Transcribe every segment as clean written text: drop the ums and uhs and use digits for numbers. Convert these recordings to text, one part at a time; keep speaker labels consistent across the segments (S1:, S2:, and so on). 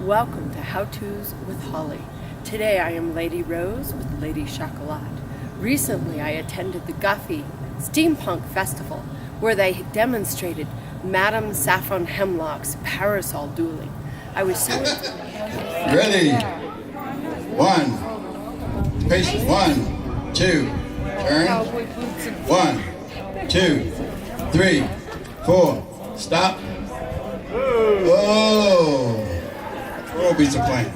S1: Welcome to How To's with Holly. Today I am Lady Rose with Lady Chocolat. Recently I attended the Guffey Steampunk Festival where they demonstrated Madame Saffron Hemlock's Parasol Dueling. I was so
S2: Ready? One. Pace. 1, 2. Turn. 1, 2, 3, 4. Stop. Oh. Twirl beats the plan.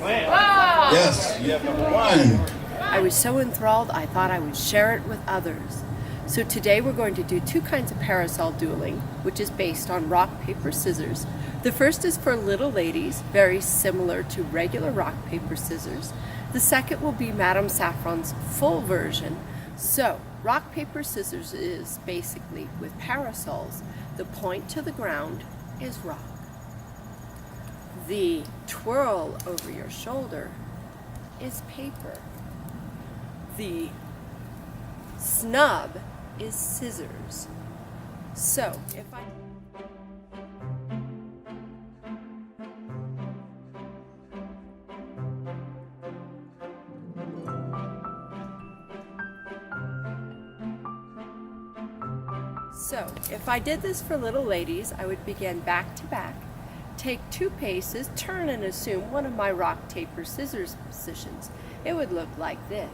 S2: Yes, you have number 1.
S1: I was so enthralled I thought I would share it with others. So today we're going to do two kinds of parasol dueling, which is based on rock, paper, scissors. The first is for little ladies, very similar to regular rock, paper, scissors. The second will be Madame Saffron's full version. So rock, paper, scissors is basically with parasols. The point to the ground is rock. The twirl over your shoulder is paper. The snub is scissors. So if I did this for little ladies, I would begin back to back, take 2 paces, turn and assume one of my rock, paper, scissors positions. It would look like this.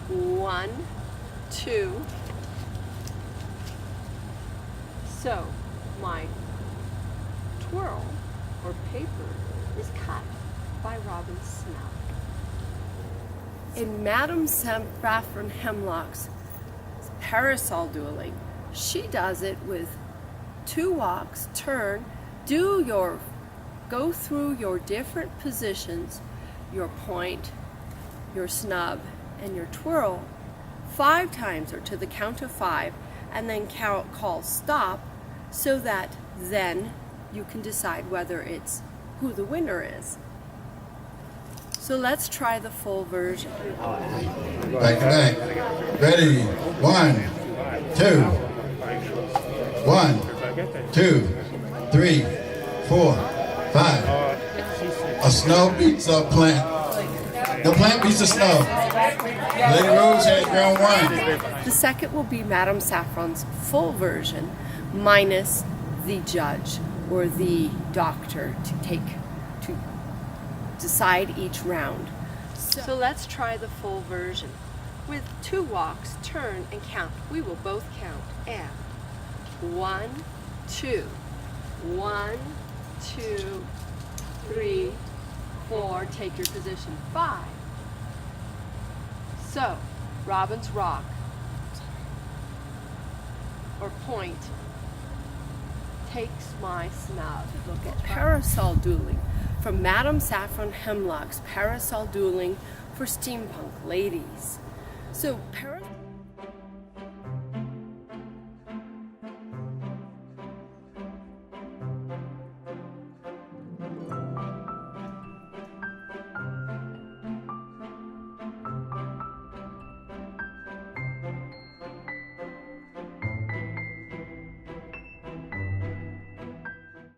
S1: 1, 2. So my twirl or paper is cut by Robyn Snub. In Madame Saffron Hemlock's Parasol Dueling, she does it with 2 walks, turn, go through your different positions, your point, your snub, and your twirl 5 times, or to the count of 5, and then call stop, so that then you can decide whether it's who the winner is. So let's try the full version.
S2: Back to back. Ready? 1, 2. 1, 2, 3, 4, 5. A snub beats a plant. The plant beats the snub. Lady Rose has round 1.
S1: The second will be Madame Saffron's full version, minus the judge or the doctor to decide each round. So let's try the full version. With 2 walks, turn and count. We will both count. And 1, 2. 1, 2, 3, 4. Take your position. 5. So, Robyn's rock or point takes my snub. Look at Parasol Dueling from Madame Saffron Hemlock's Parasol Dueling for Steampunk Ladies. So,